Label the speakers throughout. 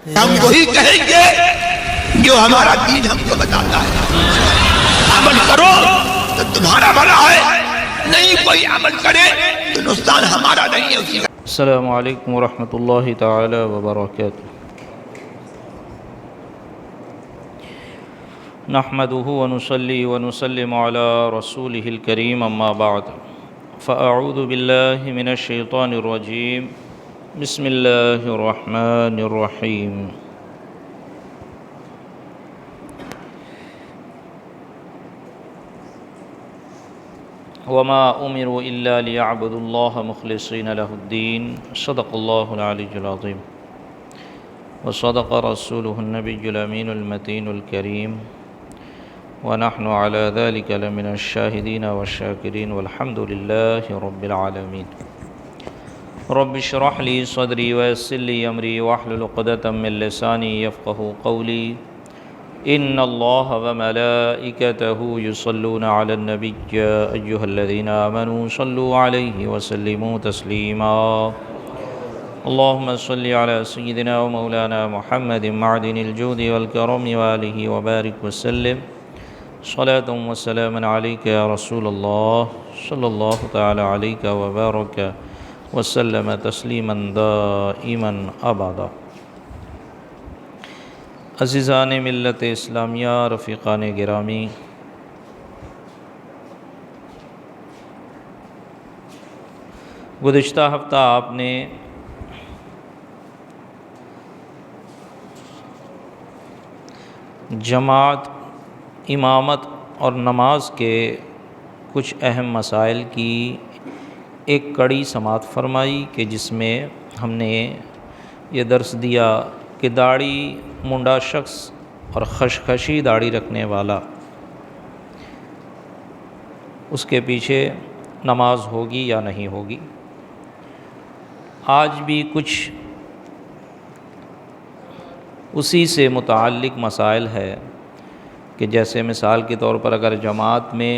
Speaker 1: ہم وہی کہیں گے جو ہمارا دین ہم کو بتاتا ہے۔ عمل کرو تو تمہارا بھلا ہے، نہیں کوئی عمل کرے تو نقصان ہمارا نہیں ہے اسی کا۔
Speaker 2: السلام علیکم ورحمۃ اللہ تعالی وبرکاتہ۔ نحمده ونصلي ونسلم على رسوله الكريم اما بعد فاعوذ بالله من الشيطان الرجيم بسم الله الرحمن الرحيم۔ وما امروا الا ليعبدوا الله مخلصين له الدين صدق الله العلي العظيم وصدق رسوله النبي الامين المتين الكريم ونحن على ذلك لمن الشاهدين والشاكرين والحمد لله رب العالمين۔ رب اشرح لي صدري ويسر لي امري واحلل عقدة من لساني يفقهوا قولي۔ ان الله وملائكته يصلون على النبي يا ايها الذين امنوا صلوا عليه وسلموا تسليما۔ اللهم صل على سيدنا ومولانا محمد معدن الجود والكرم وآله وبارك وسلم صلاة وسلاما عليك يا رسول الله صلى الله تعالى عليك وبارك وسلم تسليما دائما ابدا۔ عزیزان ملت اسلامیہ، رفیقان گرامی، گزشتہ ہفتہ آپ نے جماعت، امامت اور نماز کے کچھ اہم مسائل کی ایک کڑی سماعت فرمائی کہ جس میں ہم نے یہ درس دیا کہ داڑھی منڈا شخص اور خشخشی داڑھی رکھنے والا، اس کے پیچھے نماز ہوگی یا نہیں ہوگی۔ آج بھی کچھ اسی سے متعلق مسائل ہے کہ جیسے مثال کے طور پر اگر جماعت میں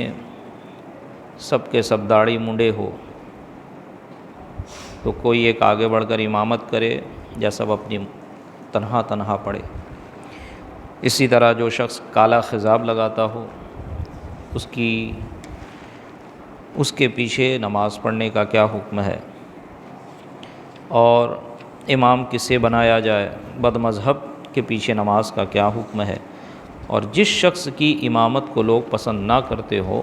Speaker 2: سب کے سب داڑھی منڈے ہو تو کوئی ایک آگے بڑھ کر امامت کرے یا سب اپنی تنہا پڑھے۔ اسی طرح جو شخص کالا خضاب لگاتا ہو اس کے پیچھے نماز پڑھنے کا کیا حکم ہے، اور امام کسے بنایا جائے، بد مذہب کے پیچھے نماز کا کیا حکم ہے، اور جس شخص کی امامت کو لوگ پسند نہ کرتے ہو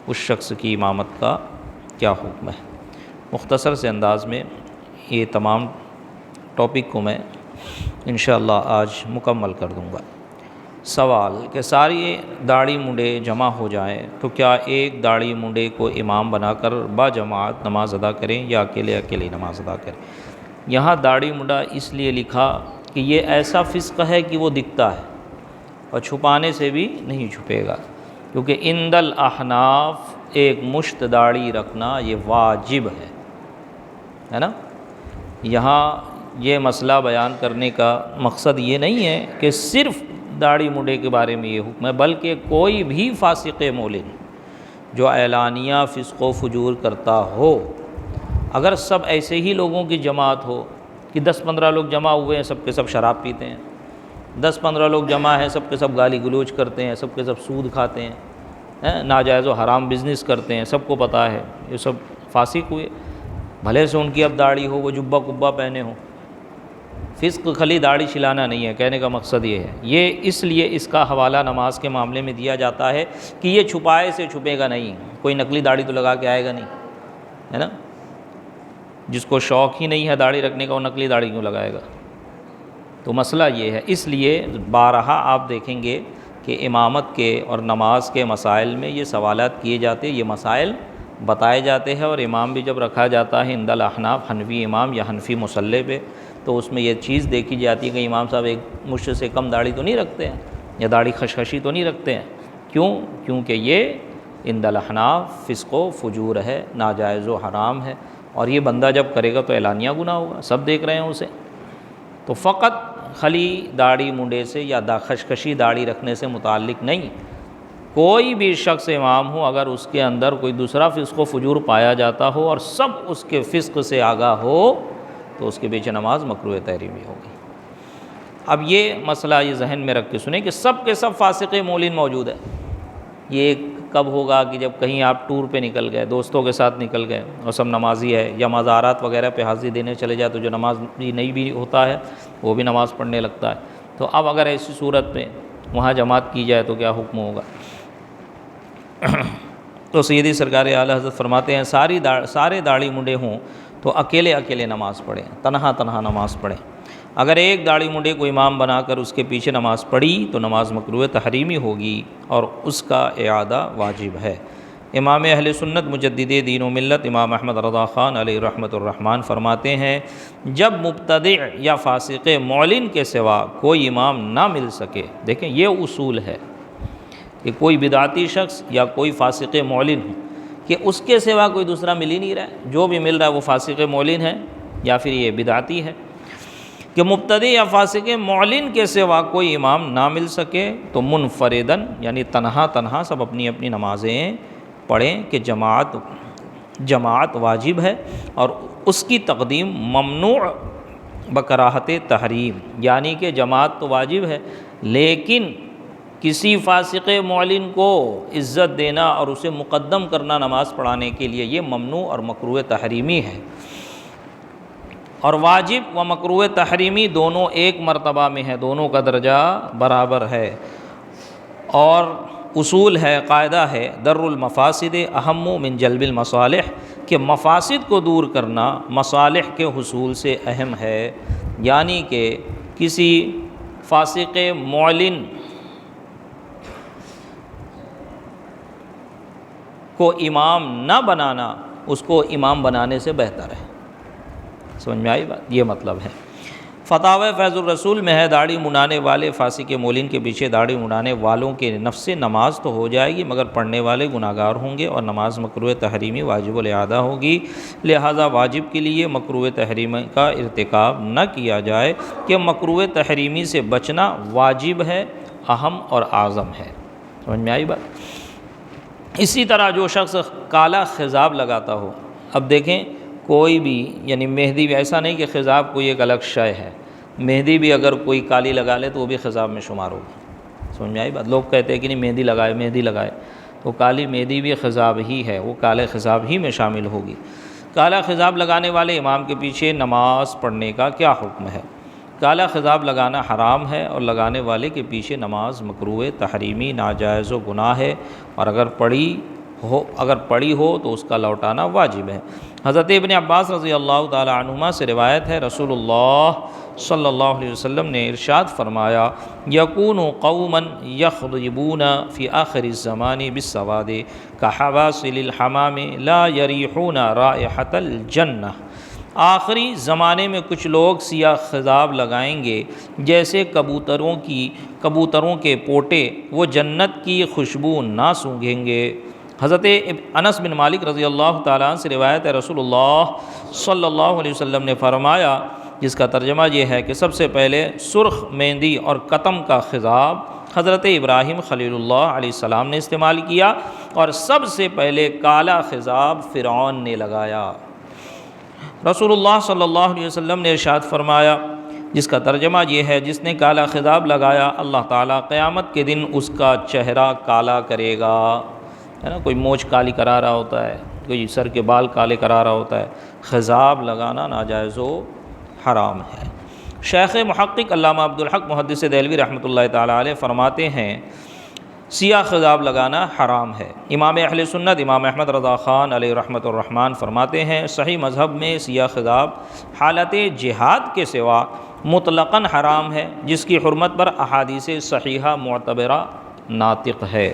Speaker 2: اس شخص کی امامت کا کیا حکم ہے۔ مختصر سے انداز میں یہ تمام ٹاپک کو میں انشاءاللہ آج مکمل کر دوں گا۔ سوال کہ ساری داڑھی منڈے جمع ہو جائیں تو کیا ایک داڑھی منڈے کو امام بنا کر با جماعت نماز ادا کریں یا اکیلے نماز ادا کریں؟ یہاں داڑھی منڈا اس لیے لکھا کہ یہ ایسا فسق ہے کہ وہ دکھتا ہے اور چھپانے سے بھی نہیں چھپے گا، کیونکہ عند الاحناف ایک مشت داڑھی رکھنا یہ واجب ہے نا۔ یہاں یہ مسئلہ بیان کرنے کا مقصد یہ نہیں ہے کہ صرف داڑھی منڈے کے بارے میں یہ حکم ہے، بلکہ کوئی بھی فاسق مولن جو اعلانیہ فسق و فجور کرتا ہو، اگر سب ایسے ہی لوگوں کی جماعت ہو کہ 10-15 لوگ جمع ہوئے ہیں، سب کے سب شراب پیتے ہیں، 10-15 لوگ جمع ہیں، سب کے سب گالی گلوچ کرتے ہیں، سب کے سب سود کھاتے ہیں، ناجائز و حرام بزنس کرتے ہیں، سب کو پتہ ہے، یہ سب فاسق ہوئے، بھلے سے ان کی اب داڑھی ہو، وہ جبہ کبہ پہنے ہوں۔ فسق خلی داڑھی چھلانا نہیں ہے، کہنے کا مقصد یہ ہے۔ یہ اس لیے اس کا حوالہ نماز کے معاملے میں دیا جاتا ہے کہ یہ چھپائے سے چھپے گا نہیں، کوئی نقلی داڑھی تو لگا کے آئے گا نہیں، ہے نا۔ جس کو شوق ہی نہیں ہے داڑھی رکھنے کا وہ نقلی داڑھی کیوں لگائے گا؟ تو مسئلہ یہ ہے، اس لیے بارہا آپ دیکھیں گے کہ امامت کے اور نماز کے مسائل میں یہ سوالات کیے جاتے، یہ مسائل بتائے جاتے ہیں، اور امام بھی جب رکھا جاتا ہے عند الاحناف، حنفی امام یا حنفی مصلی پہ، تو اس میں یہ چیز دیکھی جاتی ہے کہ امام صاحب ایک مشت سے کم داڑھی تو نہیں رکھتے ہیں یا داڑھی خشخشی تو نہیں رکھتے ہیں۔ کیونکہ یہ عند الاحناف فسق و فجور ہے، ناجائز و حرام ہے، اور یہ بندہ جب کرے گا تو اعلانیہ گناہ ہوگا، سب دیکھ رہے ہیں اسے۔ تو فقط خلی داڑھی منڈے سے یا خشخشی داڑھی رکھنے سے متعلق نہیں، کوئی بھی شخص امام ہو اگر اس کے اندر کوئی دوسرا فسق و فجور پایا جاتا ہو اور سب اس کے فسق سے آگاہ ہو تو اس کے پیچھے نماز مکروہ تحریمی ہوگی۔ اب یہ مسئلہ یہ ذہن میں رکھ کے سنیں کہ سب کے سب فاسق مولن موجود ہے۔ یہ کب ہوگا کہ جب کہیں آپ ٹور پہ نکل گئے، دوستوں کے ساتھ نکل گئے اور سب نمازی ہے، یا مزارات وغیرہ پہ حاضری دینے چلے جائے تو جو نماز نہیں بھی ہوتا ہے وہ بھی نماز پڑھنے لگتا ہے۔ تو اب اگر ایسی صورت میں وہاں جماعت کی جائے تو کیا حکم ہوگا؟ تو سیدی سرکار اعلیٰ حضرت فرماتے ہیں سارے داڑھی منڈے ہوں تو اکیلے اکیلے نماز پڑھیں، تنہا تنہا نماز پڑھیں۔ اگر ایک داڑھی منڈے کو امام بنا کر اس کے پیچھے نماز پڑھی تو نماز مکروہ تحریمی ہوگی اور اس کا اعادہ واجب ہے۔ امام اہل سنت مجدد دین و ملت امام احمد رضا خان علیہ رحمۃ الرحمن فرماتے ہیں جب مبتدع یا فاسق معلن کے سوا کوئی امام نہ مل سکے، دیکھیں یہ اصول ہے کہ کوئی بدعتی شخص یا کوئی فاسق معلن ہو کہ اس کے سوا کوئی دوسرا مل ہی نہیں رہا ہے، جو بھی مل رہا ہے وہ فاسق معلن ہے یا پھر یہ بدعتی ہے، کہ مبتدع یا فاسق معلن کے سوا کوئی امام نہ مل سکے تو منفردن یعنی تنہا تنہا سب اپنی اپنی نمازیں پڑھیں کہ جماعت واجب ہے اور اس کی تقدیم ممنوع بکراہت تحریم، یعنی کہ جماعت تو واجب ہے لیکن کسی فاسق معلن کو عزت دینا اور اسے مقدم کرنا نماز پڑھانے کے لیے یہ ممنوع اور مکروہ تحریمی ہے۔ اور واجب و مکروہ تحریمی دونوں ایک مرتبہ میں ہے، دونوں کا درجہ برابر ہے۔ اور اصول ہے، قاعدہ ہے، در المفاسد اہم من جلب المصالح، کہ مفاسد کو دور کرنا مصالح کے حصول سے اہم ہے، یعنی کہ کسی فاسق معلن کو امام نہ بنانا اس کو امام بنانے سے بہتر ہے۔ سمجھ میں آئی بات؟ یہ مطلب ہے۔ فتاوی فیض الرسول میں ہے داڑھی منڈانے والے فاسق مولن کے پیچھے داڑھی منڈانے والوں کے نفس سے نماز تو ہو جائے گی مگر پڑھنے والے گناہگار ہوں گے اور نماز مکروہ تحریمی واجب الاعادہ ہوگی، لہذا واجب کے لیے مکروہ تحریمی کا ارتکاب نہ کیا جائے کہ مکروہ تحریمی سے بچنا واجب ہے، اہم اور اعظم ہے۔ سمجھ میں آئی بات؟ اسی طرح جو شخص کالا خضاب لگاتا ہو، اب دیکھیں کوئی بھی یعنی مہندی بھی ایسا نہیں کہ خضاب کوئی ایک الگ شے ہے، مہندی بھی اگر کوئی کالی لگا لے تو وہ بھی خضاب میں شمار ہوگا۔ سمجھ میں آئی بات؟ لوگ کہتے ہیں کہ نہیں مہندی لگائے تو کالی مہندی بھی خضاب ہی ہے، وہ کالے خضاب ہی میں شامل ہوگی۔ کالا خضاب لگانے والے امام کے پیچھے نماز پڑھنے کا کیا حکم ہے؟ کالا خضاب لگانا حرام ہے اور لگانے والے کے پیچھے نماز مکروہ تحریمی ناجائز و گناہ ہے، اور اگر پڑھی ہو تو اس کا لوٹانا واجب ہے۔ حضرت ابن عباس رضی اللہ تعالی عنہما سے روایت ہے رسول اللہ صلی اللہ علیہ وسلم نے ارشاد فرمایا یکون قوما یخضبون فی آخر الزمان بالسواد کحواصل الحمام لا یریحون رائحۃ الجنہ، آخری زمانے میں کچھ لوگ سیاہ خضاب لگائیں گے جیسے کبوتروں کے پوٹے، وہ جنت کی خوشبو نہ سونگھیں گے۔ حضرت انس بن مالک رضی اللہ تعالیٰ عنہ سے روایت ہے رسول اللہ صلی اللہ علیہ وسلم نے فرمایا، جس کا ترجمہ یہ ہے کہ سب سے پہلے سرخ مہندی اور قتم کا خضاب حضرت ابراہیم خلیل اللہ علیہ السلام نے استعمال کیا، اور سب سے پہلے کالا خضاب فرعون نے لگایا۔ رسول اللہ صلی اللہ علیہ وسلم نے ارشاد فرمایا، جس کا ترجمہ یہ ہے جس نے کالا خضاب لگایا اللہ تعالیٰ قیامت کے دن اس کا چہرہ کالا کرے گا، ہے نا، کوئی مونچھ کالی کرا رہا ہوتا ہے، کوئی سر کے بال کالے کرا رہا ہوتا ہے، خضاب لگانا ناجائز و حرام ہے۔ شیخ محقق علامہ عبدالحق محدث دہلوی رحمۃ اللہ تعالیٰ علیہ فرماتے ہیں سیاہ خضاب لگانا حرام ہے۔ امام اہل سنت امام احمد رضا خان علیہ رحمۃ الرحمن فرماتے ہیں صحیح مذہب میں سیاہ خضاب حالت جہاد کے سوا مطلقاً حرام ہے، جس کی حرمت پر احادیث صحیحہ معتبرہ ناطق ہے۔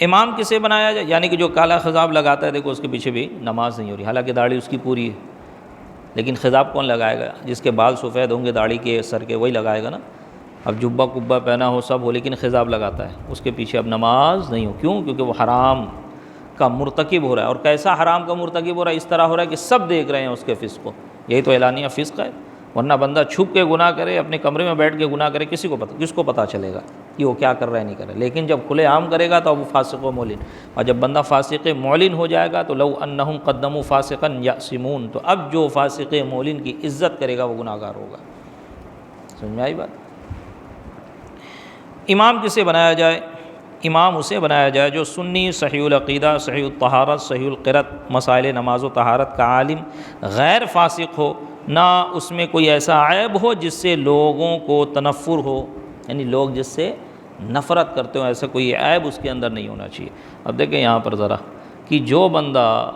Speaker 2: امام کسے بنایا جائے؟ یعنی کہ جو کالا خضاب لگاتا ہے، دیکھو اس کے پیچھے بھی نماز نہیں ہو رہی، حالانکہ داڑھی اس کی پوری ہے، لیکن خضاب کون لگائے گا؟ جس کے بال سفید ہوں گے داڑھی کے سر کے، وہی لگائے گا نا۔ اب جبہ کبہ پہنا ہو سب ہو لیکن خضاب لگاتا ہے، اس کے پیچھے اب نماز نہیں ہو، کیوں؟ کیونکہ وہ حرام کا مرتکب ہو رہا ہے۔ اور کیسا حرام کا مرتکب ہو رہا ہے؟ اس طرح ہو رہا ہے کہ سب دیکھ رہے ہیں اس کے فسق کو، یہی تو اعلانیہ فسق ہے، ورنہ بندہ چھپ کے گناہ کرے، اپنے کمرے میں بیٹھ کے گناہ کرے، کس کو پتہ چلے گا؟ کہ وہ کیا کر رہا ہے نہیں کر رہا ہے، لیکن جب کھلے عام کرے گا تو اب وہ فاسق و معلن، اور جب بندہ فاسق معلن ہو جائے گا تو لو انہم قدموا فاسقا یأسمون، تو اب جو فاسق معلن کی عزت کرے گا وہ گناہ گار ہوگا۔ سمجھ میں آئی بات؟ امام کسے بنایا جائے؟ امام اسے بنایا جائے جو سنی، صحیح العقیدہ، صحیح الطہارت، صحیح القرأت، مسائل نماز و طہارت کا عالم، غیر فاسق ہو، نہ اس میں کوئی ایسا عیب ہو جس سے لوگوں کو تنفر ہو، یعنی لوگ جس سے نفرت کرتے ہوں، ایسا کوئی عیب اس کے اندر نہیں ہونا چاہیے۔ اب دیکھیں یہاں پر ذرا کہ جو بندہ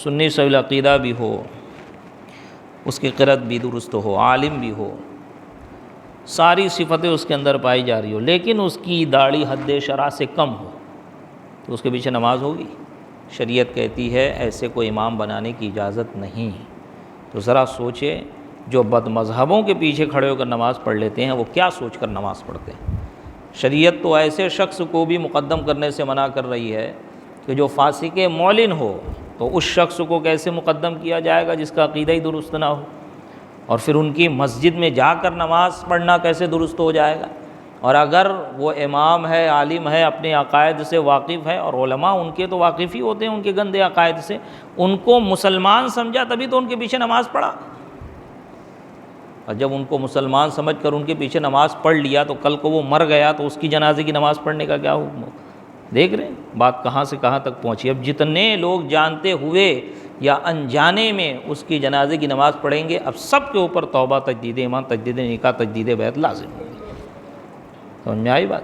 Speaker 2: سنی صحیح العقیدہ بھی ہو، اس کی قرأت بھی درست ہو، عالم بھی ہو، ساری صفتیں اس کے اندر پائی جا رہی ہو، لیکن اس کی داڑھی حد شرع سے کم ہو، تو اس کے پیچھے نماز ہوگی؟ شریعت کہتی ہے ایسے کو امام بنانے کی اجازت نہیں۔ تو ذرا سوچے جو بد مذہبوں کے پیچھے کھڑے ہو کر نماز پڑھ لیتے ہیں وہ کیا سوچ کر نماز پڑھتے ہیں۔ شریعت تو ایسے شخص کو بھی مقدم کرنے سے منع کر رہی ہے کہ جو فاسق معلن ہو، تو اس شخص کو کیسے مقدم کیا جائے گا جس کا عقیدہ ہی درست نہ ہو، اور پھر ان کی مسجد میں جا کر نماز پڑھنا کیسے درست ہو جائے گا؟ اور اگر وہ امام ہے، عالم ہے، اپنے عقائد سے واقف ہے، اور علماء ان کے تو واقف ہی ہوتے ہیں ان کے گندے عقائد سے، ان کو مسلمان سمجھا تبھی تو ان کے پیچھے نماز پڑھا، اور جب ان کو مسلمان سمجھ کر ان کے پیچھے نماز پڑھ لیا تو کل کو وہ مر گیا تو اس کی جنازے کی نماز پڑھنے کا کیا حکم ہو؟ دیکھ رہے ہیں بات کہاں سے کہاں تک پہنچی۔ اب جتنے لوگ جانتے ہوئے یا انجانے میں اس کی جنازے کی نماز پڑھیں گے، اب سب کے اوپر توبہ، تجدید ایمان، تجدید نکاح، تجدید بیعت لازم ہوگی۔ سمجھ میں آئی بات؟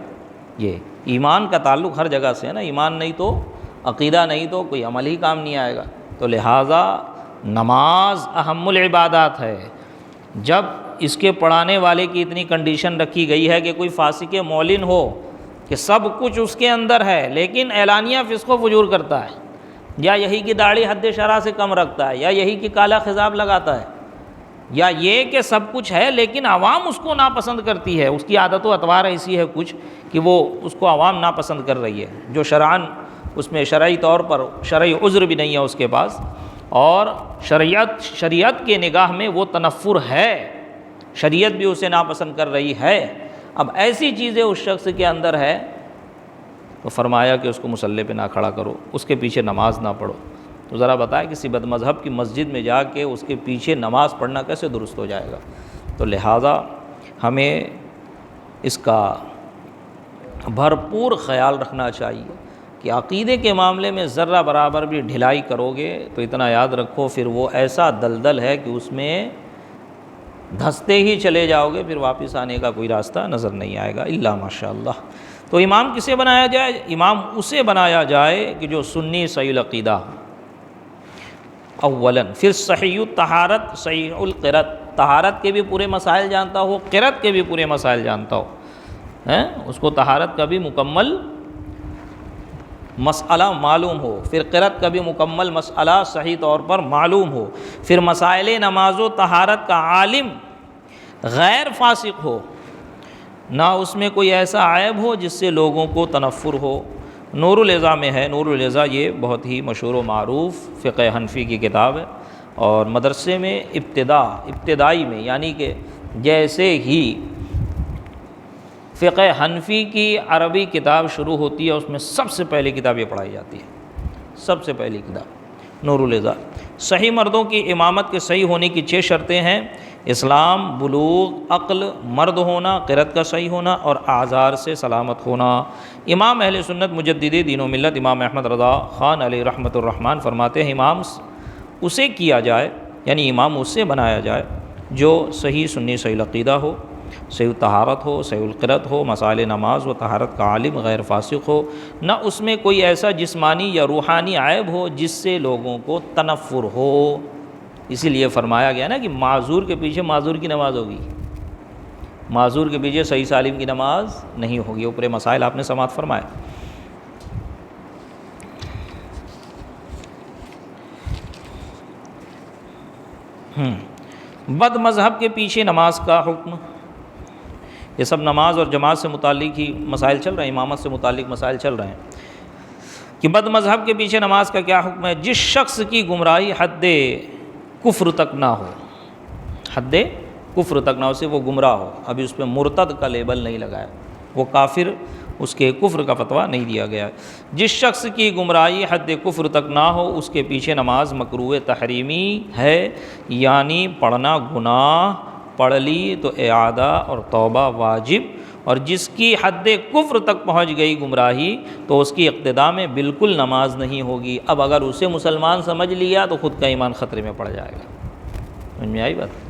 Speaker 2: یہ ایمان کا تعلق ہر جگہ سے ہے نا، ایمان نہیں تو، عقیدہ نہیں تو کوئی عمل ہی کام نہیں آئے گا۔ تو لہٰذا نماز اہم العبادات ہے۔ جب اس کے پڑھانے والے کی اتنی کنڈیشن رکھی گئی ہے کہ کوئی فاسق معلن ہو کہ سب کچھ اس کے اندر ہے لیکن اعلانیہ فسق و فجور کرتا ہے، یا یہی کی داڑھی حد شرع سے کم رکھتا ہے، یا یہی کی کالا خضاب لگاتا ہے، یا یہ کہ سب کچھ ہے لیکن عوام اس کو ناپسند کرتی ہے، اس کی عادت و اطوار ایسی ہے کچھ کہ وہ اس کو عوام ناپسند کر رہی ہے، جو شرعاً اس میں شرعی طور پر شرعی عذر بھی نہیں ہے اس کے پاس، اور شریعت کے نگاہ میں وہ تنفر ہے، شریعت بھی اسے ناپسند کر رہی ہے۔ اب ایسی چیزیں اس شخص کے اندر ہے تو فرمایا کہ اس کو مصلی پہ نہ کھڑا کرو، اس کے پیچھے نماز نہ پڑھو۔ تو ذرا بتائیں کسی بد مذہب کی مسجد میں جا کے اس کے پیچھے نماز پڑھنا کیسے درست ہو جائے گا؟ تو لہٰذا ہمیں اس کا بھرپور خیال رکھنا چاہیے کہ عقیدے کے معاملے میں ذرہ برابر بھی ڈھلائی کرو گے تو اتنا یاد رکھو پھر وہ ایسا دلدل ہے کہ اس میں دھنستے ہی چلے جاؤ گے، پھر واپس آنے کا کوئی راستہ نظر نہیں آئے گا الا ماشاء اللہ۔ تو امام کسے بنایا جائے؟ امام اسے بنایا جائے کہ جو سنی صحیح العقیدہ اولاً، پھر صحیح الطہارت، صحیح القرأت، طہارت کے بھی پورے مسائل جانتا ہو، قرأت کے بھی پورے مسائل جانتا ہو، اس کو طہارت کا بھی مکمل مسئلہ معلوم ہو، پھر قرأت کا بھی مکمل مسئلہ صحیح طور پر معلوم ہو، پھر مسائل نماز و طہارت کا عالم، غیر فاسق ہو، نہ اس میں کوئی ایسا عیب ہو جس سے لوگوں کو تنفر ہو۔ نور الاضاء میں ہے، نور الاضاء یہ بہت ہی مشہور و معروف فقہ حنفی کی کتاب ہے، اور مدرسے میں ابتدائی میں، یعنی کہ جیسے ہی فقہ حنفی کی عربی کتاب شروع ہوتی ہے اس میں سب سے پہلی کتاب یہ پڑھائی جاتی ہے، سب سے پہلی کتاب نور الاضاء۔ صحیح مردوں کی امامت کے صحیح ہونے کی 6 شرطیں ہیں: اسلام، بلوغ، عقل، مرد ہونا، قرأت کا صحیح ہونا، اور اعذار سے سلامت ہونا۔ امام اہل سنت مجدد دین و ملت امام احمد رضا خان علیہ رحمۃ الرحمن فرماتے ہیں امام اسے کیا جائے، یعنی امام اسے بنایا جائے جو صحیح سنی صحیح العقیدہ ہو، صحیح طہارت ہو، صحیح القرأت ہو، مسائل نماز و طہارت کا عالم، غیر فاسق ہو، نہ اس میں کوئی ایسا جسمانی یا روحانی عیب ہو جس سے لوگوں کو تنفر ہو۔ اسی لیے فرمایا گیا نا کہ معذور کے پیچھے معذور کی نماز ہوگی، معذور کے پیچھے صحیح سالم کی نماز نہیں ہوگی۔ اوپر مسائل آپ نے سماعت فرمائے۔ بد مذہب کے پیچھے نماز کا حکم، یہ سب نماز اور جماعت سے متعلق ہی مسائل چل رہے ہیں، امامت سے متعلق مسائل چل رہے ہیں کہ بد مذہب کے پیچھے نماز کا کیا حکم ہے۔ جس شخص کی گمراہی حد کفر تک نہ ہو، حد کفر تک نہ ہو، سے وہ گمراہ ہو، ابھی اس پہ مرتد کا لیبل نہیں لگایا، وہ کافر، اس کے کفر کا فتویٰ نہیں دیا گیا ہے۔ جس شخص کی گمراہی حد کفر تک نہ ہو اس کے پیچھے نماز مکروہ تحریمی ہے، یعنی پڑھنا گناہ، پڑھ لی تو اعادہ اور توبہ واجب، اور جس کی حد کفر تک پہنچ گئی گمراہی تو اس کی اقتداء میں بالکل نماز نہیں ہوگی۔ اب اگر اسے مسلمان سمجھ لیا تو خود کا ایمان خطرے میں پڑ جائے گا۔ سمجھ میں آئی بات؟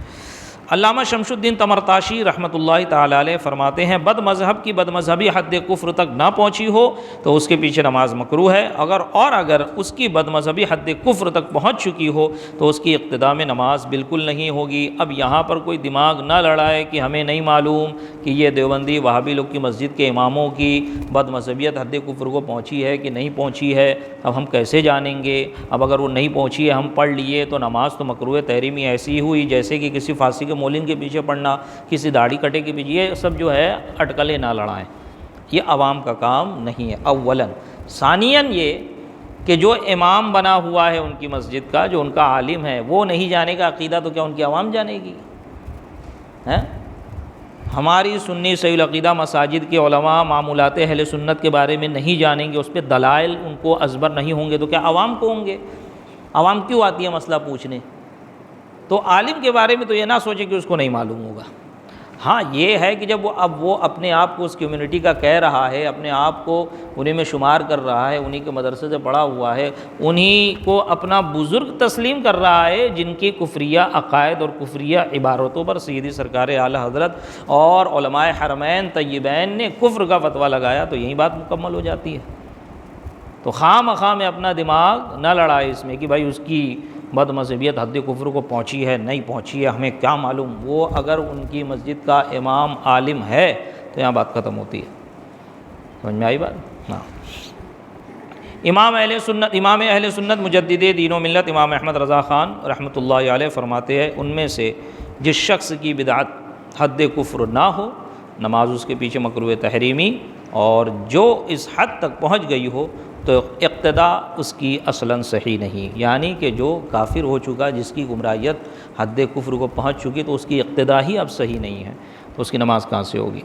Speaker 2: علامہ شمس الدین تمرتاشی رحمۃ اللہ تعالیٰ علیہ فرماتے ہیں بد مذہب کی بد مذہبی حد کفر تک نہ پہنچی ہو تو اس کے پیچھے نماز مکروہ ہے، اگر اس کی بد مذہبی حد کفر تک پہنچ چکی ہو تو اس کی اقتداء میں نماز بالکل نہیں ہوگی۔ اب یہاں پر کوئی دماغ نہ لڑائے کہ ہمیں نہیں معلوم کہ یہ دیوبندی وہابی لوگ کی مسجد کے اماموں کی بد مذہبیت حد کفر کو پہنچی ہے کہ نہیں پہنچی ہے، اب ہم کیسے جانیں گے؟ اب اگر وہ نہیں پہنچی ہے ہم پڑھ لیے تو نماز تو مکروہ تحریمی ایسی ہوئی جیسے کہ کسی فاسق کے مولن کے پیچھے پڑھنا، کسی داڑھی کٹے کے پیچھے، یہ سب جو ہے اٹکلیں نہ لڑائیں، یہ عوام کا کام نہیں ہے اولاً۔ ثانیاً یہ کہ جو امام بنا ہوا ہے ان کی مسجد کا، جو ان کا عالم ہے، وہ نہیں جانے کا عقیدہ تو کیا ان کی عوام جانے گی؟ ہماری سنی صحیح العقیدہ مساجد کے علماء معمولات اہل سنت کے بارے میں نہیں جانیں گے، اس پہ دلائل ان کو ازبر نہیں ہوں گے تو کیا عوام کو ہوں گے؟ عوام کیوں آتی ہے مسئلہ پوچھنے؟ تو عالم کے بارے میں تو یہ نہ سوچے کہ اس کو نہیں معلوم ہوگا۔ ہاں یہ ہے کہ جب وہ اپنے آپ کو اس کمیونٹی کا کہہ رہا ہے، اپنے آپ کو انہیں میں شمار کر رہا ہے، انہی کے مدرسے سے پڑھا ہوا ہے، انہی کو اپنا بزرگ تسلیم کر رہا ہے جن کی کفریہ عقائد اور کفریہ عبارتوں پر سیدی سرکار اعلیٰ حضرت اور علماء حرمین طیبین نے کفر کا فتویٰ لگایا، تو یہی بات مکمل ہو جاتی ہے۔ تو خواہ مخواہ میں اپنا دماغ نہ لڑائے اس میں کہ بھائی اس کی بد مذہبیت حد کفر کو پہنچی ہے نہیں پہنچی ہے، ہمیں کیا معلوم؟ وہ اگر ان کی مسجد کا امام عالم ہے تو یہاں بات ختم ہوتی ہے۔ سمجھ میں آئی بات؟ ہاں۔ امام اہل سنت مجدد دین و ملت امام احمد رضا خان رحمۃ اللہ علیہ فرماتے ہیں ان میں سے جس شخص کی بدعت حد کفر نہ ہو نماز اس کے پیچھے مکروہ تحریمی، اور جو اس حد تک پہنچ گئی ہو تو اقتداء اس کی اصلاً صحیح نہیں، یعنی کہ جو کافر ہو چکا، جس کی گمراہیت حد کفر کو پہنچ چکی تو اس کی اقتداء ہی اب صحیح نہیں ہے، تو اس کی نماز کہاں سے ہوگی؟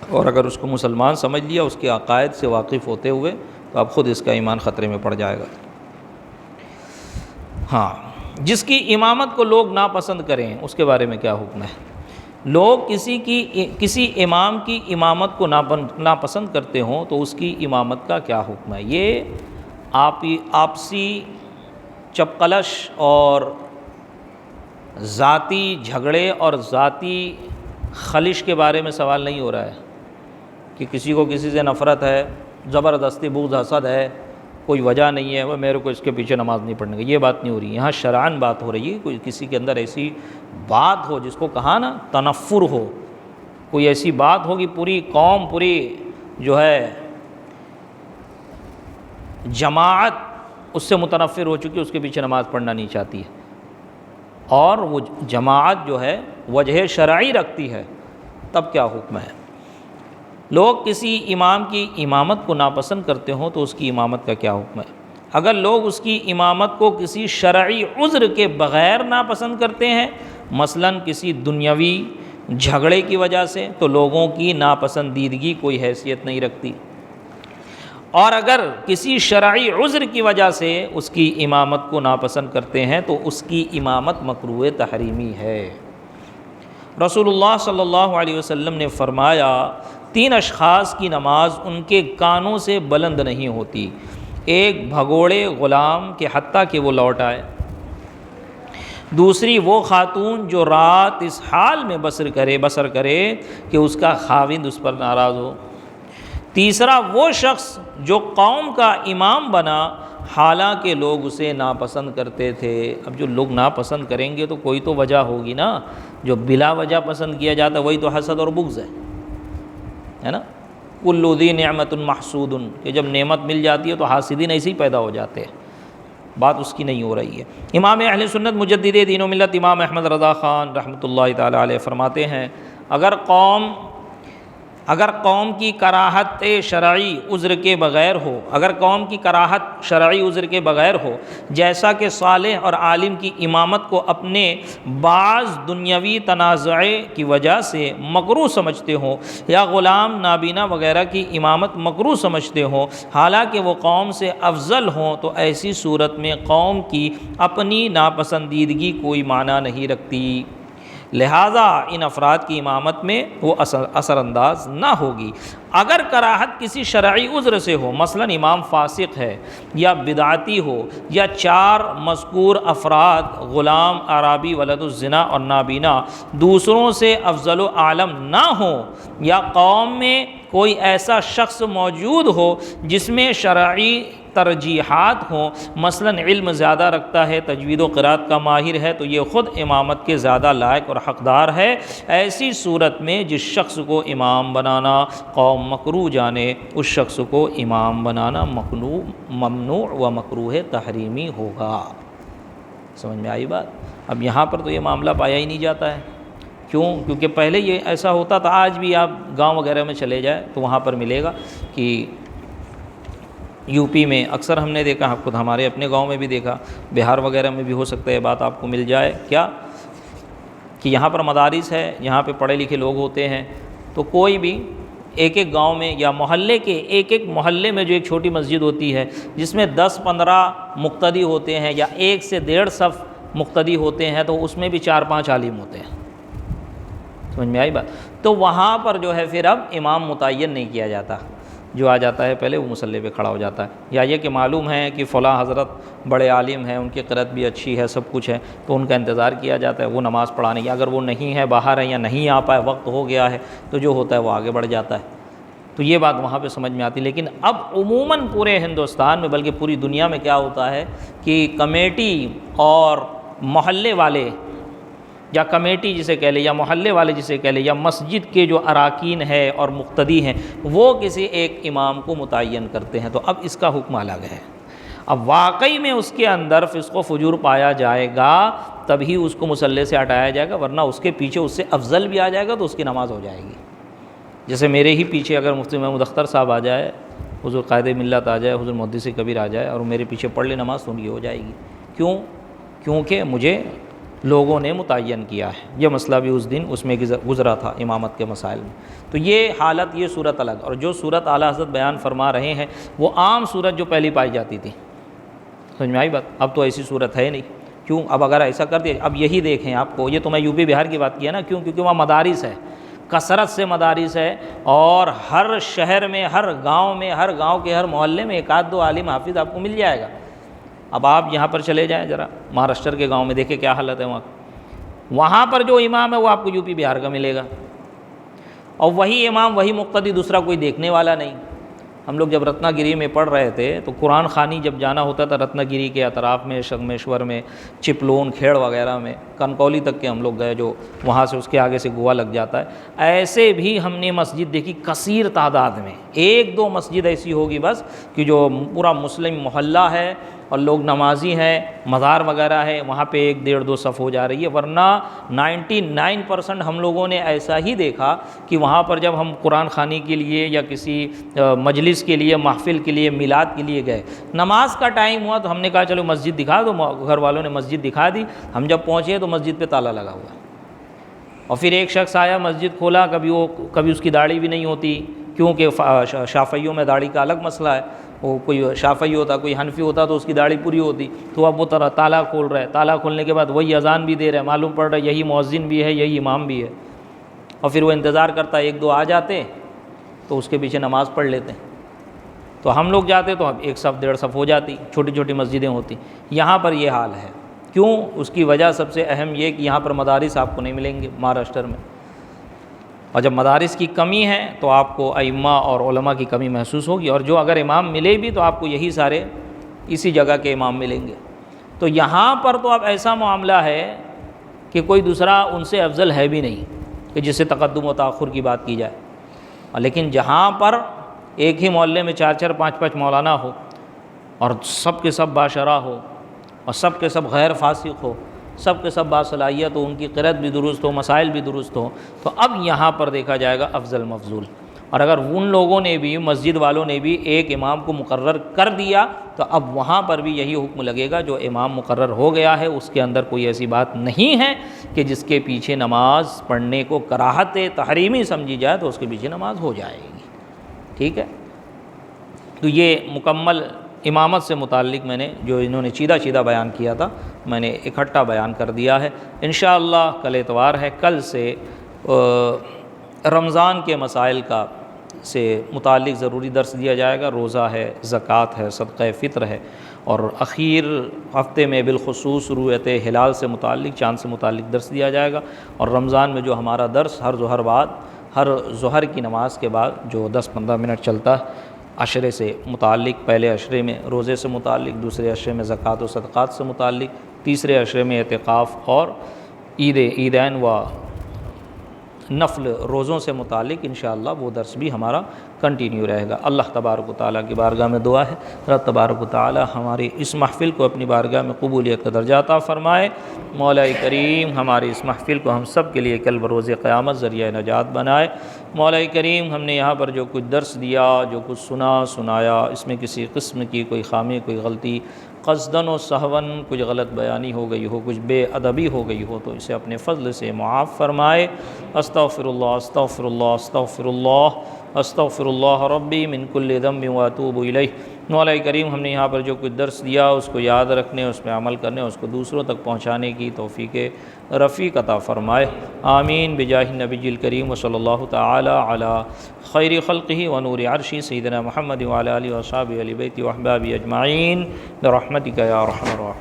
Speaker 2: اور اگر اس کو مسلمان سمجھ لیا اس کے عقائد سے واقف ہوتے ہوئے تو اب خود اس کا ایمان خطرے میں پڑ جائے گا۔ ہاں، جس کی امامت کو لوگ ناپسند کریں اس کے بارے میں کیا حکم ہے؟ لوگ کسی امام کی امامت کو ناپسند کرتے ہوں تو اس کی امامت کا کیا حکم ہے؟ یہ آپسی چپقلش اور ذاتی جھگڑے اور ذاتی خلش کے بارے میں سوال نہیں ہو رہا ہے کہ کسی کو کسی سے نفرت ہے، زبردستی بغض حسد ہے، کوئی وجہ نہیں ہے وہ میرے کو اس کے پیچھے نماز نہیں پڑھنے کی، یہ بات نہیں ہو رہی۔ یہاں شرعاً بات ہو رہی ہے، کوئی کسی کے اندر ایسی بات ہو جس کو کہا نا تنفر ہو، کوئی ایسی بات ہوگی پوری قوم، پوری جو ہے جماعت اس سے متنفر ہو چکی، اس کے پیچھے نماز پڑھنا نہیں چاہتی ہے، اور وہ جماعت جو ہے وجہ شرعی رکھتی ہے، تب کیا حکم ہے؟ لوگ کسی امام کی امامت کو ناپسند کرتے ہوں تو اس کی امامت کا کیا حکم ہے؟ اگر لوگ اس کی امامت کو کسی شرعی عذر کے بغیر ناپسند کرتے ہیں، مثلاً کسی دنیاوی جھگڑے کی وجہ سے، تو لوگوں کی ناپسندیدگی کوئی حیثیت نہیں رکھتی، اور اگر کسی شرعی عذر کی وجہ سے اس کی امامت کو ناپسند کرتے ہیں تو اس کی امامت مکروہ تحریمی ہے۔ رسول اللہ صلی اللہ علیہ وسلم نے فرمایا 3 اشخاص کی نماز ان کے کانوں سے بلند نہیں ہوتی، ایک بھگوڑے غلام کہ حتیٰ کہ وہ لوٹ آئے، دوسری وہ خاتون جو رات اس حال میں بسر کرے کہ اس کا خاوند اس پر ناراض ہو، تیسرا وہ شخص جو قوم کا امام بنا حالانکہ لوگ اسے ناپسند کرتے تھے۔ اب جو لوگ ناپسند کریں گے تو کوئی تو وجہ ہوگی نا، جو بلا وجہ پسند کیا جاتا وہی تو حسد اور بغض ہے نا۔ کل ذی نعمت محسود، کہ جب نعمت مل جاتی ہے تو حاسدین ایسے ہی پیدا ہو جاتے ہیں، بات اس کی نہیں ہو رہی ہے۔ امام اہل سنت مجدد دین و ملت امام احمد رضا خان رحمۃ اللہ تعالی علیہ فرماتے ہیں اگر قوم اگر قوم کی کراہت شرعی عذر کے بغیر ہو، اگر قوم کی کراہت شرعی عذر کے بغیر ہو، جیسا کہ صالح اور عالم کی امامت کو اپنے بعض دنیاوی تنازع کی وجہ سے مکروہ سمجھتے ہوں، یا غلام نابینا وغیرہ کی امامت مکروہ سمجھتے ہوں حالانکہ وہ قوم سے افضل ہوں، تو ایسی صورت میں قوم کی اپنی ناپسندیدگی کوئی معنی نہیں رکھتی، لہٰذا ان افراد کی امامت میں وہ اثر انداز نہ ہوگی۔ اگر کراہت کسی شرعی عذر سے ہو، مثلا امام فاسق ہے یا بدعتی ہو، یا چار مذکور افراد غلام، اعرابی، ولد الزنا اور نابینا دوسروں سے افضل و اعلم نہ ہوں، یا قوم میں کوئی ایسا شخص موجود ہو جس میں شرعی ترجیحات ہوں، مثلا علم زیادہ رکھتا ہے، تجوید و قرات کا ماہر ہے، تو یہ خود امامت کے زیادہ لائق اور حقدار ہے۔ ایسی صورت میں جس شخص کو امام بنانا قوم مکروہ جانے، اس شخص کو امام بنانا ممنوع و مکروہ تحریمی ہوگا۔ سمجھ میں آئی بات؟ اب یہاں پر تو یہ معاملہ پایا ہی نہیں جاتا ہے، کیوں؟ کیونکہ پہلے یہ ایسا ہوتا تھا، آج بھی آپ گاؤں وغیرہ میں چلے جائیں تو وہاں پر ملے گا کہ یو پی میں اکثر ہم نے دیکھا، خود ہمارے اپنے گاؤں میں بھی دیکھا، بہار وغیرہ میں بھی ہو سکتا ہے بات آپ کو مل جائے، کیا کہ یہاں پر مدارس ہے، یہاں پہ پڑھے لکھے لوگ ہوتے ہیں، تو کوئی بھی ایک ایک گاؤں میں یا محلے کے ایک ایک محلے میں جو ایک چھوٹی مسجد ہوتی ہے جس میں 10-15 مقتدی ہوتے ہیں یا 1 سے 1.5 صف مقتدی ہوتے ہیں، تو اس میں بھی 4-5 عالم ہوتے ہیں۔ سمجھ میں آئی بات؟ تو وہاں پر جو ہے پھر اب امام متعین نہیں کیا جاتا، جو آ جاتا ہے پہلے وہ مصلی پہ کھڑا ہو جاتا ہے، یا یہ کہ معلوم ہے کہ فلاں حضرت بڑے عالم ہیں، ان کی قرات بھی اچھی ہے، سب کچھ ہے، تو ان کا انتظار کیا جاتا ہے، وہ نماز پڑھانے کی، اگر وہ نہیں ہے، باہر ہے یا نہیں آ پائے، وقت ہو گیا ہے، تو جو ہوتا ہے وہ آگے بڑھ جاتا ہے۔ تو یہ بات وہاں پہ سمجھ میں آتی۔ لیکن اب عموماً پورے ہندوستان میں بلکہ پوری دنیا میں کیا ہوتا ہے کہ کمیٹی اور محلے والے، یا کمیٹی جسے کہہ لیں یا محلے والے جسے کہہ لیں، یا مسجد کے جو اراکین ہے اور مقتدی ہیں، وہ کسی ایک امام کو متعین کرتے ہیں، تو اب اس کا حکم الگ ہے۔ اب واقعی میں اس کے اندر فسق و فجور پایا جائے گا تبھی اس کو مصلی سے ہٹایا جائے گا، ورنہ اس کے پیچھے اس سے افضل بھی آ جائے گا تو اس کی نماز ہو جائے گی۔ جیسے میرے ہی پیچھے اگر مفتی محمود اختر صاحب آ جائے، حضور قائد ملت آ جائے، حضور محدث کبیر آ جائے اور میرے پیچھے پڑھ لے نماز، تو ان کی ہو جائے گی۔ کیوں؟ کیونکہ مجھے لوگوں نے متعین کیا ہے۔ یہ مسئلہ بھی اس دن اس میں گزرا تھا امامت کے مسائل میں۔ تو یہ حالت، یہ صورت الگ، اور جو صورت اعلیٰ حضرت بیان فرما رہے ہیں وہ عام صورت جو پہلی پائی جاتی تھی۔ سمجھ میں آئی بات؟ اب تو ایسی صورت ہے نہیں۔ کیوں؟ اب اگر ایسا کر دیا، اب یہی دیکھیں آپ کو، یہ تو میں یو پی بہار کی بات کیا نا، کیوں؟ کیونکہ وہاں مدارس ہے، کثرت سے مدارس ہے، اور ہر شہر میں، ہر گاؤں میں، ہر گاؤں کے ہر محلے میں 1-2 عالم حافظ آپ کو مل جائے گا۔ اب آپ یہاں پر چلے جائیں ذرا مہاراشٹر کے گاؤں میں، دیکھیں کیا حالت ہے وہاں پر جو امام ہے وہ آپ کو یو پی بہار کا ملے گا، اور وہی امام، وہی مقتدی، دوسرا کوئی دیکھنے والا نہیں۔ ہم لوگ جب رتنا گیری میں پڑھ رہے تھے تو قرآن خوانی جب جانا ہوتا تھا رتنا گیری کے اطراف میں، شگمیشور میں، چپلون، کھیڑ وغیرہ میں، کنکولی تک کے ہم لوگ گئے، جو وہاں سے اس کے آگے سے گوا لگ جاتا ہے، ایسے بھی ہم نے مسجد دیکھی کثیر تعداد میں، 1-2 مسجد ایسی ہوگی بس کہ جو پورا مسلم محلہ ہے اور لوگ نمازی ہیں، مزار وغیرہ ہے، وہاں پہ 1-1.5-2 صف ہو جا رہی ہے، ورنہ 99% ہم لوگوں نے ایسا ہی دیکھا کہ وہاں پر جب ہم قرآن خوانی کے لیے یا کسی مجلس کے لیے، محفل کے لیے، میلاد کے لیے گئے، نماز کا ٹائم ہوا تو ہم نے کہا چلو مسجد دکھا دو، گھر والوں نے مسجد دکھا دی، ہم جب پہنچے تو مسجد پہ تالا لگا ہوا، اور پھر ایک شخص آیا، مسجد کھولا، کبھی اس کی داڑھی بھی نہیں ہوتی، کیونکہ شافعیوں میں داڑھی کا الگ مسئلہ ہے، وہ کوئی شافعی ہوتا، کوئی حنفی ہوتا تو اس کی داڑھی پوری ہوتی، تو اب وہ تالا کھول رہا ہے، تالا کھولنے کے بعد وہی اذان بھی دے رہا ہے، معلوم پڑ رہا ہے یہی مؤذن بھی ہے، یہی امام بھی ہے، اور پھر وہ انتظار کرتا ہے 1-2 آ جاتے تو اس کے پیچھے نماز پڑھ لیتے، تو ہم لوگ جاتے تو اب 1 صف 1.5 صف ہو جاتی، چھوٹی چھوٹی مسجدیں ہوتی۔ یہاں پر یہ حال ہے، کیوں؟ اس کی وجہ سب سے اہم یہ کہ یہاں پر مدارس آپ کو نہیں ملیں گے مہاراشٹر میں، اور جب مدارس کی کمی ہے تو آپ کو ائمہ اور علماء کی کمی محسوس ہوگی، اور جو اگر امام ملے بھی تو آپ کو یہی سارے اسی جگہ کے امام ملیں گے۔ تو یہاں پر تو اب ایسا معاملہ ہے کہ کوئی دوسرا ان سے افضل ہے بھی نہیں کہ جس سے تقدم و تاخر کی بات کی جائے، لیکن جہاں پر ایک ہی محلے میں 4-4 5-5 مولانا ہو اور سب کے سب باشرہ ہو اور سب کے سب غیر فاسق ہو، سب کے سب باصلاحیت ہو، ان کی قرات بھی درست ہو، مسائل بھی درست ہو، تو اب یہاں پر دیکھا جائے گا افضل مفضول۔ اور اگر ان لوگوں نے بھی، مسجد والوں نے بھی ایک امام کو مقرر کر دیا تو اب وہاں پر بھی یہی حکم لگے گا، جو امام مقرر ہو گیا ہے اس کے اندر کوئی ایسی بات نہیں ہے کہ جس کے پیچھے نماز پڑھنے کو کراہت تحریمی سمجھی جائے تو اس کے پیچھے نماز ہو جائے گی، ٹھیک ہے۔ تو یہ مکمل امامت سے متعلق میں نے جو انہوں نے چیدہ بیان کیا تھا میں نے اکٹھا بیان کر دیا ہے۔ انشاءاللہ کل اتوار ہے، کل سے رمضان کے مسائل کا سے متعلق ضروری درس دیا جائے گا۔ روزہ ہے، زکوٰۃ ہے، صدقہ فطر ہے، اور اخیر ہفتے میں بالخصوص رؤیت ہلال سے متعلق، چاند سے متعلق درس دیا جائے گا۔ اور رمضان میں جو ہمارا درس ہر ظہر کی نماز کے بعد جو 10-15 منٹ چلتا ہے عشرے سے متعلق، پہلے عشرے میں روزے سے متعلق، دوسرے عشرے میں زکوٰۃ و صدقات سے متعلق، تیسرے عشرے میں اعتکاف اور عیدین و نفل روزوں سے متعلق انشاءاللہ وہ درس بھی ہمارا کنٹینیو رہے گا۔ اللہ تبارک و تعالیٰ کی بارگاہ میں دعا ہے، رب تبارک و تعالیٰ ہماری اس محفل کو اپنی بارگاہ میں قبولیت کا درجہ عطا فرمائے۔ مولا کریم ہماری اس محفل کو ہم سب کے لیے کل بروز قیامت ذریعہ نجات بنائے۔ مولا کریم ہم نے یہاں پر جو کچھ درس دیا، جو کچھ سنایا، اس میں کسی قسم کی کوئی خامی، کوئی غلطی، قصدن و سہون کچھ غلط بیانی ہو گئی ہو، کچھ بے ادبی ہو گئی ہو تو اسے اپنے فضل سے معاف فرمائے۔ استغفر اللہ استغفر اللہ استغفر اللہ استغفر اللہ ربی من کل ذنب واتوب الیہ۔ مولا کریم ہم نے یہاں پر جو کچھ درس دیا اس کو یاد رکھنے، اس پہ عمل کرنے، اس کو دوسروں تک پہنچانے کی توفیق رفیق عطا فرمائے۔ آمین بجاہ النبی الکریم وصلی اللہ تعالی علی خیر خلقہ ونور عرشہ سیدنا محمد وعلی آلہ وصحبہ اہل بیتہ واحبابہ اجمعین برحمتک یا ارحم الراحمین۔